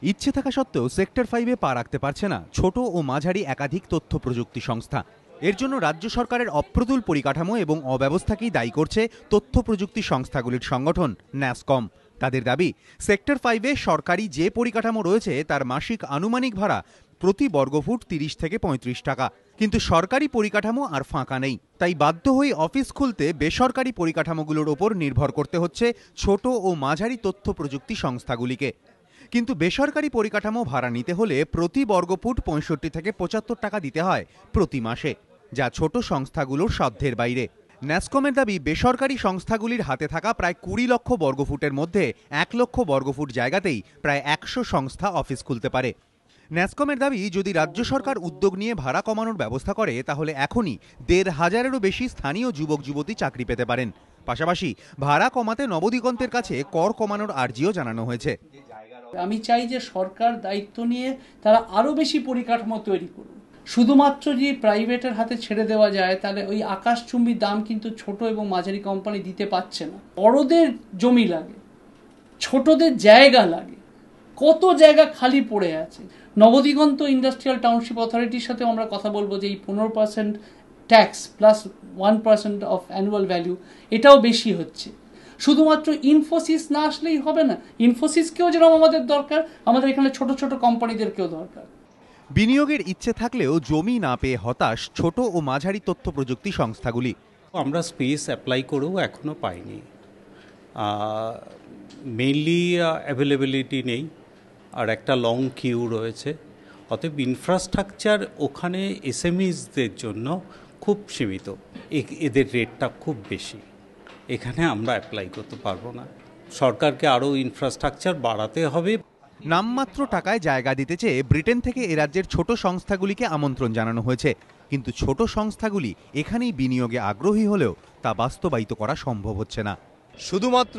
ইচ্ছে থাকা সত্ত্বেও সেক্টর 5-এ পা রাখতে পারছে না ছোট ও মাঝারি একাধিক তথ্য প্রযুক্তি সংস্থা। এর জন্য রাজ্য সরকারের অপ্রতুল পরিকাঠামো এবং অব্যবস্থাকেই দায়ী করছে তথ্য প্রযুক্তি সংস্থাগুলির সংগঠন ন্যাসকম। তাদের দাবি, সেক্টর 5-এ সরকারি যে পরিকাঠামো রয়েছে তার মাসিক আনুমানিক ভাড়া প্রতি বর্গফুট 30 থেকে 35 টাকা, কিন্তু সরকারি পরিকাঠামো আর ফাঁকা নেই। তাই বাধ্য হয়ে অফিস খুলতে বেসরকারি পরিকাঠামোগুলোর ওপর নির্ভর করতে হচ্ছে ছোট ও মাঝারি তথ্য প্রযুক্তি সংস্থাগুলিকে। কিন্তু বেসরকারি পরিকাঠামো ভাড়া নিতে হলে প্রতি বর্গফুট 65 থেকে 75 টাকা দিতে হয় প্রতি মাসে, যা ছোট সংস্থাগুলোর সাধ্যের বাইরে। ন্যাসকমের দাবি, বেসরকারি সংস্থাগুলির হাতে থাকা প্রায় 20 লক্ষ বর্গফুটের মধ্যে 1 লক্ষ বর্গফুট জায়গাতেই প্রায় 100 সংস্থা অফিস খুলতে পারে। ন্যাসকমের দাবি, যদি রাজ্য সরকার উদ্যোগ নিয়ে ভাড়া কমানোর ব্যবস্থা করে তাহলে এখনই 1,500-এরও বেশি স্থানীয় যুবক যুবতী চাকরি পেতে পারেন। পাশাপাশি ভাড়া কমাতে নবদিগন্তের কাছে কর কমানোর আর্জিও জানানো হয়েছে। আমি চাই যে সরকার দায়িত্ব নিয়ে তারা আরো বেশি পরিকাঠামো তৈরি করুন। শুধুমাত্র যদি প্রাইভেটের হাতে ছেড়ে দেওয়া যায় তাহলে ওই আকাশচুম্বী দাম কিন্তু ছোট এবং মাঝারি কোম্পানি দিতে পারছে না। বড়দের জমি লাগে, ছোটদের জায়গা লাগে, কত জায়গা খালি পড়ে আছে। নবদিগন্ত ইন্ডাস্ট্রিয়াল টাউনশিপ অথরিটির সাথে আমরা কথা বলবো যে এই 15% tax plus 1% of annual value এটাও বেশি হচ্ছে। শুধুমাত্র ইনফোসিস না আসলেই হবে না, ইনফোসিসকেও যেরকম আমাদের দরকার, আমাদের এখানে ছোট ছোট কোম্পানিদেরকেও দরকার। বিনিয়োগের ইচ্ছে থাকলেও জমি না পেয়ে হতাশ ছোট ও মাঝারি তথ্য প্রযুক্তি সংস্থাগুলি। আমরা স্পেস অ্যাপ্লাই করেও এখনও পাইনি। মেইনলি অ্যাভেলেবিলিটি নেই, আর একটা লং কিউ রয়েছে। অতএব ইনফ্রাস্ট্রাকচার ওখানে এসএমইসদের জন্য খুব সীমিত, এদের রেটটা খুব বেশি। এখানে আমরা অ্যাপ্লাই করতে পারবো না। সরকারকে আরও ইনফ্রাস্ট্রাকচার বাড়াতে হবে। নামমাত্র টাকায় জায়গা দিতে চেয়ে ব্রিটেন থেকে এ রাজ্যের ছোট সংস্থাগুলিকে আমন্ত্রণ জানানো হয়েছে, কিন্তু ছোট সংস্থাগুলি এখানেই বিনিয়োগে আগ্রহী হলেও তা বাস্তবায়িত করা সম্ভব হচ্ছে না। শুধুমাত্র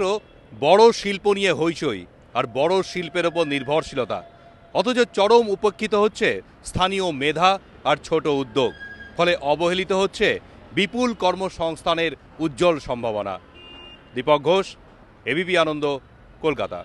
বড় শিল্প নিয়ে হইচই আর বড় শিল্পের ওপর নির্ভরশীলতা, অথচ চরম উপেক্ষিত হচ্ছে স্থানীয় মেধা আর ছোট উদ্যোগ। ফলে অবহেলিত হচ্ছে বিপুল কর্মসংস্থানের উজ্জ্বল সম্ভাবনা। দীপক ঘোষ, এবিপি আনন্দ, কলকাতা।